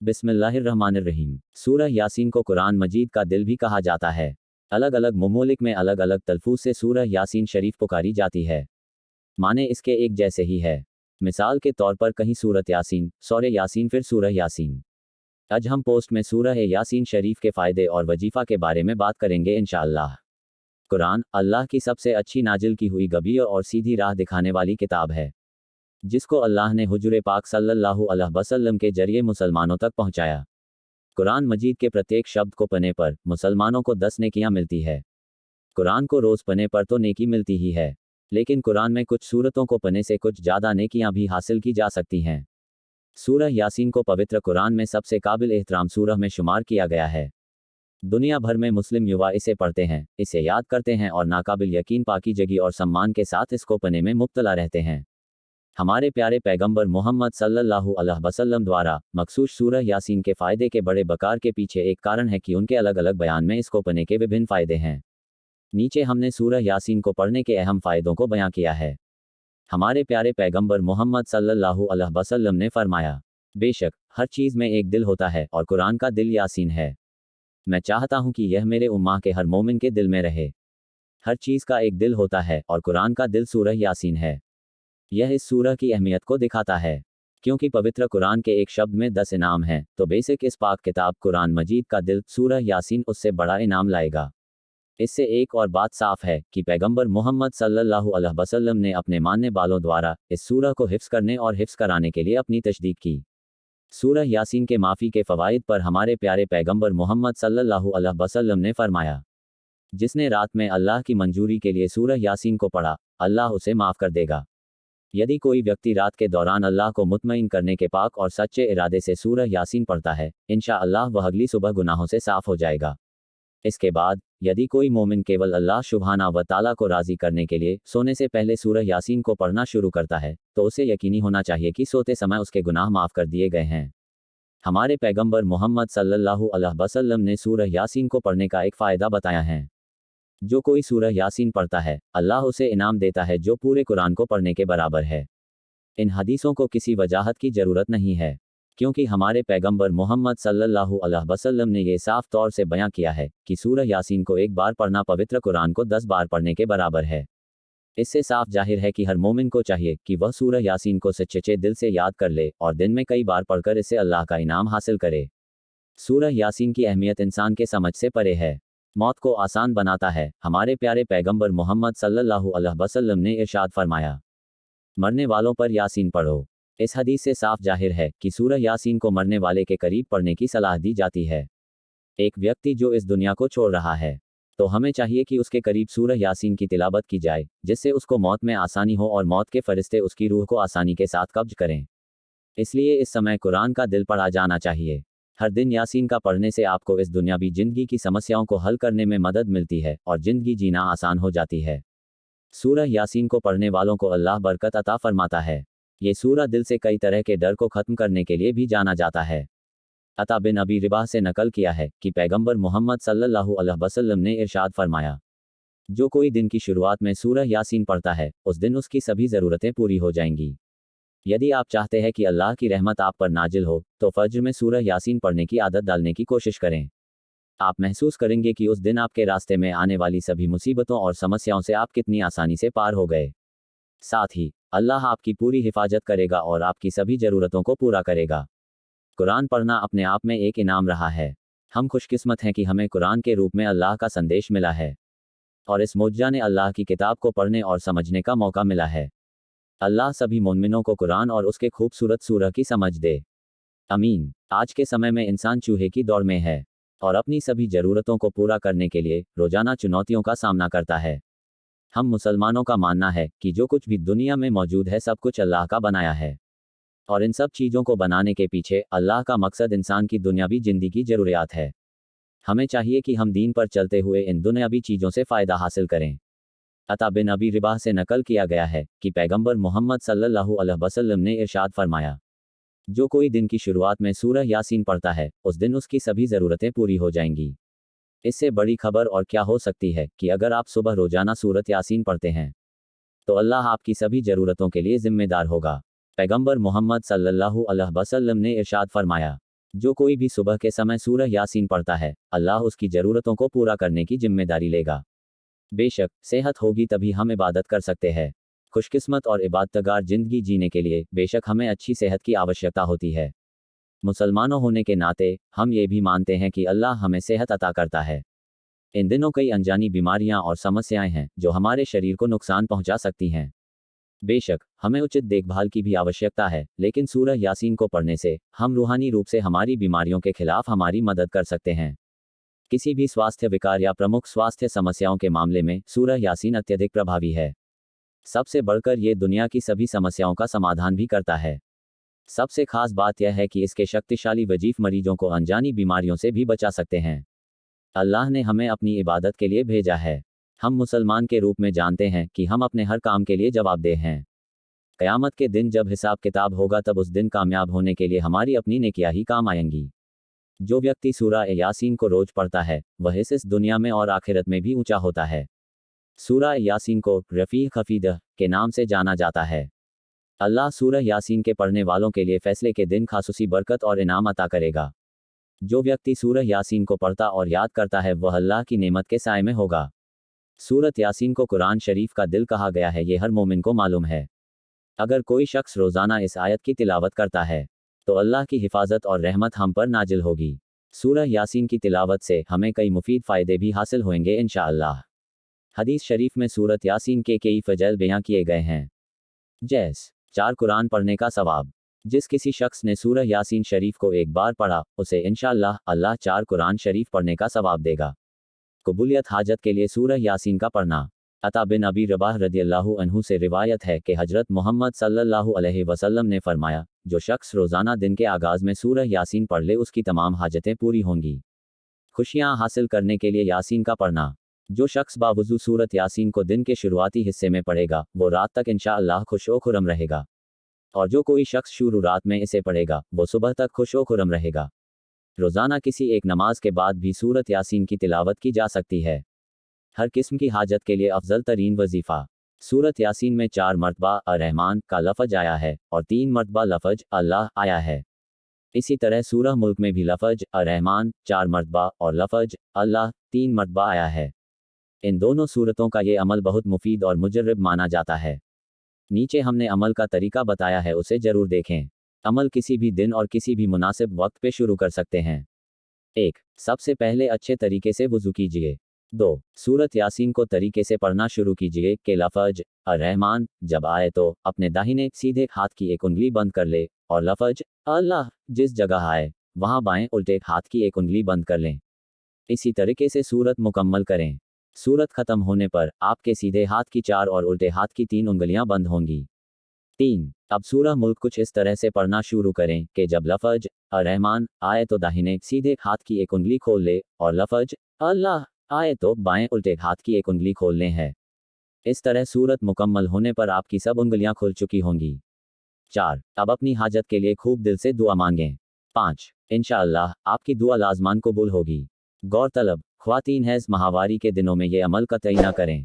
बिस्मिल्लाहिर्रहमानिर्रहीम। सूरह यासीन को कुरान मजीद का दिल भी कहा जाता है। अलग अलग ममालिक में अलग अलग तलफूज से सूरह यासीन शरीफ पुकारी जाती है। माने इसके एक जैसे ही है। मिसाल के तौर पर कहीं सूरत यासीन, सौरे यासीन, फिर सूरह यासीन। आज हम पोस्ट में सूरह यासीन शरीफ के फ़ायदे और वजीफ़ा के बारे में बात करेंगे इंशाअल्लाह। कुरान अल्लाह की सबसे अच्छी नाजिल की हुई गबी और सीधी राह दिखाने वाली किताब है, जिसको अल्लाह ने हुजूर पाक सल्लल्लाहु अलैहि वसल्लम के जरिए मुसलमानों तक पहुंचाया। कुरान मजीद के प्रत्येक शब्द को पढ़ने पर मुसलमानों को 10 नेकियां मिलती है। कुरान को रोज़ पढ़ने पर तो नेकी मिलती ही है, लेकिन कुरान में कुछ सूरतों को पढ़ने से कुछ ज़्यादा नेकियां भी हासिल की जा सकती हैं। सूरह यासीन को पवित्र कुरान में सबसे काबिल एहतराम सूरह में शुमार किया गया है। दुनिया भर में मुस्लिम युवा इसे पढ़ते हैं, इसे याद करते हैं और नाकाबिल यकीन पाकीज़गी और सम्मान के साथ इसको पढ़ने में मुब्तला रहते हैं। हमारे प्यारे पैगंबर मोहम्मद सल्लल्लाहु अलैहि वसल्लम द्वारा मखसूस सूरह यासीन के फ़ायदे के बड़े बकार के पीछे एक कारण है कि उनके अलग अलग बयान में इसको पढ़ने के विभिन्न फ़ायदे हैं। नीचे हमने सूरह यासीन को पढ़ने के अहम फ़ायदों को बयां किया है। हमारे प्यारे पैगंबर मोहम्मद सल्लल्लाहु अलैहि वसल्लम ने फरमाया, बेशक हर चीज़ में एक दिल होता है और कुरान का दिल यासीन है। मैं चाहता हूँ कि यह मेरे उम्मा के हर मोमिन के दिल में रहे। हर चीज़ का एक दिल होता है और कुरान का दिल सूरह यासीन है। यह इस सूरह की अहमियत को दिखाता है। क्योंकि पवित्र कुरान के एक शब्द में 10 इनाम हैं, तो बेसिक इस पाक किताब कुरान मजीद का दिल सूरह यासीन उससे बड़ा इनाम लाएगा। इससे एक और बात साफ है कि पैगंबर मोहम्मद सल्लल्लाहु अलैहि वसल्लम ने अपने मानने वालों द्वारा इस सूरह को हिफ्स करने और हिफ्स कराने के लिए अपनी तशदीक की। सूरह यासीन के माफ़ी के फ़वाइद पर हमारे प्यारे पैगंबर मोहम्मद सल्लल्लाहु अलैहि वसल्लम ने फरमाया, जिसने रात में अल्लाह की मंजूरी के लिए सूरह यासीन को पढ़ा, अल्लाह उसे माफ़ कर देगा। यदि कोई व्यक्ति रात के दौरान अल्लाह को मुतमईन करने के पाक और सच्चे इरादे से सूरह यासीन पढ़ता है, इंशाअल्लाह वह अगली सुबह गुनाहों से साफ हो जाएगा। इसके बाद यदि कोई मोमिन केवल अल्लाह सुब्हाना व ताला को राज़ी करने के लिए सोने से पहले सूरह यासीन को पढ़ना शुरू करता है, तो उसे यकीनी होना चाहिए कि सोते समय उसके गुनाह माफ़ कर दिए गए हैं। हमारे पैगंबर मोहम्मद सल्लल्लाहु अलैहि वसल्लम ने सूरह यासीन को पढ़ने का एक फ़ायदा बताया है। जो कोई सूरह यासीन पढ़ता है, अल्लाह उसे इनाम देता है जो पूरे कुरान को पढ़ने के बराबर है। इन हदीसों को किसी वजाहत की ज़रूरत नहीं है, क्योंकि हमारे पैगंबर मोहम्मद सल्लल्लाहु अलैहि वसल्लम ने यह साफ तौर से बयां किया है कि सूरह यासीन को एक बार पढ़ना पवित्र कुरान को 10 बार पढ़ने के बराबर है। इससे साफ जाहिर है कि हर मोमिन को चाहिए कि वह सूरह यासीन को सच्चे दिल से याद कर ले और दिन में कई बार पढ़कर इससे अल्लाह का इनाम हासिल करे। सूरह यासीन की अहमियत इंसान के समझ से परे है। मौत को आसान बनाता है। हमारे प्यारे पैगंबर मोहम्मद सल्लल्लाहु अलैहि वसल्लम ने इरशाद फरमाया, मरने वालों पर यासीन पढ़ो। इस हदीस से साफ जाहिर है कि सूरह यासीन को मरने वाले के करीब पढ़ने की सलाह दी जाती है। एक व्यक्ति जो इस दुनिया को छोड़ रहा है, तो हमें चाहिए कि उसके करीब सूरह यासीन की तिलावत की जाए, जिससे उसको मौत में आसानी हो और मौत के फरिश्ते उसकी रूह को आसानी के साथ कब्ज करें। इसलिए इस समय कुरान का दिल पढ़ा जाना चाहिए। हर दिन यासीन का पढ़ने से आपको इस दुनियावी जिंदगी की समस्याओं को हल करने में मदद मिलती है और जिंदगी जीना आसान हो जाती है। सूरह यासीन को पढ़ने वालों को अल्लाह बरकत अता फरमाता है। ये सूरह दिल से कई तरह के डर को ख़त्म करने के लिए भी जाना जाता है। अता बिन अबी रिबाह से नकल किया है कि पैगंबर मोहम्मद सल्लल्लाहु अलैहि वसल्लम ने इरशाद फरमाया, जो कोई दिन की शुरुआत में सूरह यासीन पढ़ता है, उस दिन उसकी सभी ज़रूरतें पूरी हो जाएंगी। यदि आप चाहते हैं कि अल्लाह की रहमत आप पर नाजिल हो, तो फज्र में सूरह यासीन पढ़ने की आदत डालने की कोशिश करें। आप महसूस करेंगे कि उस दिन आपके रास्ते में आने वाली सभी मुसीबतों और समस्याओं से आप कितनी आसानी से पार हो गए। साथ ही अल्लाह आपकी पूरी हिफाजत करेगा और आपकी सभी ज़रूरतों को पूरा करेगा। कुरान पढ़ना अपने आप में एक इनाम रहा है। हम खुशकिस्मत हैं कि हमें कुरान के रूप में अल्लाह का संदेश मिला है और इस मुअज्जा ने अल्लाह की किताब को पढ़ने और समझने का मौका मिला है। अल्लाह सभी मोमिनों को कुरान और उसके खूबसूरत सूरह की समझ दे। अमीन। आज के समय में इंसान चूहे की दौड़ में है और अपनी सभी ज़रूरतों को पूरा करने के लिए रोज़ाना चुनौतियों का सामना करता है। हम मुसलमानों का मानना है कि जो कुछ भी दुनिया में मौजूद है सब कुछ अल्लाह का बनाया है और इन सब चीज़ों को बनाने के पीछे अल्लाह का मकसद इंसान की दुनियावी ज़िंदगी की ज़रूरियात है। हमें चाहिए कि हम दीन पर चलते हुए इन दुनियावी चीज़ों से फ़ायदा हासिल करें। अता बिन अबी रिबाह से नकल किया गया है कि पैगंबर मोहम्मद सल्लल्लाहु अलैहि वसल्लम ने इरशाद फरमाया, जो कोई दिन की शुरुआत में सूरह यासीन पढ़ता है, उस दिन उसकी सभी ज़रूरतें पूरी हो जाएंगी। इससे बड़ी खबर और क्या हो सकती है कि अगर आप सुबह रोज़ाना सूरत यासीन पढ़ते हैं, तो अल्लाह आपकी सभी ज़रूरतों के लिए ज़िम्मेदार होगा। पैगंबर मोहम्मद सल्लल्लाहु अलैहि वसल्लम ने इरशाद फरमाया, जो कोई भी सुबह के समय सूरह यासीन पढ़ता है, अल्लाह उसकी ज़रूरतों को पूरा करने की जिम्मेदारी लेगा। बेशक सेहत होगी तभी हम इबादत कर सकते हैं। खुशकिस्मत और इबादतगार जिंदगी जीने के लिए बेशक हमें अच्छी सेहत की आवश्यकता होती है। मुसलमानों होने के नाते हम ये भी मानते हैं कि अल्लाह हमें सेहत अता करता है। इन दिनों कई अनजानी बीमारियां और समस्याएं हैं जो हमारे शरीर को नुकसान पहुंचा सकती हैं। बेशक हमें उचित देखभाल की भी आवश्यकता है, लेकिन सूरह यासीन को पढ़ने से हम रूहानी रूप से हमारी बीमारियों के खिलाफ हमारी मदद कर सकते हैं। किसी भी स्वास्थ्य विकार या प्रमुख स्वास्थ्य समस्याओं के मामले में सूरह यासीन अत्यधिक प्रभावी है। सबसे बढ़कर ये दुनिया की सभी समस्याओं का समाधान भी करता है। सबसे खास बात यह है कि इसके शक्तिशाली वजीफ मरीजों को अनजानी बीमारियों से भी बचा सकते हैं। अल्लाह ने हमें अपनी इबादत के लिए भेजा है। हम मुसलमान के रूप में जानते हैं कि हम अपने हर काम के लिए जवाबदेह हैं। क़यामत के दिन जब हिसाब किताब होगा तब उस दिन कामयाब होने के लिए हमारी अपनी नेकियां ही काम आएंगी। जो व्यक्ति सूरह यासीन को रोज पढ़ता है वह इस दुनिया में और आखिरत में भी ऊंचा होता है। सूरह यासीन को रफ़ीक़ हफ़ीद के नाम से जाना जाता है। अल्लाह सूरह यासीन के पढ़ने वालों के लिए फैसले के दिन खासूसी बरकत और इनाम अता करेगा। जो व्यक्ति सूरह यासीन को पढ़ता और याद करता है वह अल्लाह की नेमत के साए में होगा। सूरत यासीन को कुरान शरीफ का दिल कहा गया है, ये हर मोमिन को मालूम है। अगर कोई शख्स रोज़ाना इस आयत की तिलावत करता है तो अल्लाह की हिफाजत और रहमत हम पर नाजिल होगी। सूरह यासीन की तिलावत से हमें कई मुफीद फ़ायदे भी हासिल होंगे इंशाअल्लाह। हदीस शरीफ में सूरत यासीन के कई फ़ज़ाइल बयां किए गए हैं। जैस 4 कुरान पढ़ने का सवाब। जिस किसी शख्स ने सूरह यासीन शरीफ को एक बार पढ़ा उसे इंशाअल्लाह अल्लाह 4 कुरान शरीफ पढ़ने का सवाब देगा। कबूलियत हाजत के लिए सूरह यासीन का पढ़ना। अता बिन अबी रबाह रदियल्लाहु अन्हु से रिवायत है कि हजरत मोहम्मद सल्लल्लाहु अलैहि वसल्लम ने फरमाया, जो शख्स रोज़ाना दिन के आगाज़ में सूरह यासीन पढ़ ले उसकी तमाम हाजतें पूरी होंगी। खुशियाँ हासिल करने के लिए यासीन का पढ़ना। जो शख्स बावजू सूरत यासीन को दिन के शुरुआती हिस्से में पढ़ेगा वो रात तक इंशाअल्लाह खुशो खुरम रहेगा। और जो कोई शख्स शुरू रात में इसे पढ़ेगा वो सुबह तक खुशो खुरम रहेगा। रोज़ाना किसी एक नमाज के बाद भी सूरत यासीन की तिलावत की जा सकती है। हर किस्म की हाजत के लिए अफजल तरीन वजीफ़ा। सूरत यासीन में 4 मरतबा अर्रहमान का लफ़ज़ आया है और 3 मरतबा लफ़ज़ अल्लाह आया है। इसी तरह सूरह मुल्क में भी लफ़ज़ अर्रहमान 4 मरतबा और लफ़ज़ अल्लाह 3 मरतबा आया है। इन दोनों सूरतों का ये अमल बहुत मुफीद और मुजर्रब माना जाता है। नीचे हमने अमल का तरीका बताया है, उसे ज़रूर देखें। अमल किसी भी दिन और किसी भी मुनासिब वक्त पे शुरू कर सकते हैं। 1. सबसे पहले अच्छे तरीके से वुज़ू कीजिए। 2. सूरत यासीन को तरीके से पढ़ना शुरू कीजिए कि लफ़ज़ अर्रहमान जब आए तो अपने दाहिने सीधे हाथ की एक उंगली बंद कर ले और लफ़ज़ अल्लाह जिस जगह आए वहाँ बाएं उल्टे हाथ की एक उंगली बंद कर लें। इसी तरीके से सूरत मुकम्मल करें। सूरत ख़त्म होने पर आपके सीधे हाथ की 4 और उल्टे हाथ की 3 उंगलियां बंद होंगी। 3. अब सूरह मुल्क कुछ इस तरह से पढ़ना शुरू करें कि जब लफ़ज़ अर्रहमान आए तो दाहिने सीधे हाथ की एक उंगली खोल ले और लफ़ज़ अल्लाह आए तो बाएं उल्टे हाथ की एक उंगली खोलने हैं। इस तरह सूरत मुकम्मल होने पर आपकी सब उंगलियां खुल चुकी होंगी। 4. अब अपनी हाजत के लिए खूब दिल से दुआ मांगें। 5. इंशाअल्लाह आपकी दुआ लाज़मान कबूल होगी। गौरतलब ख्वातीन हैज़ माहवारी के दिनों में ये अमल कतई ना करें।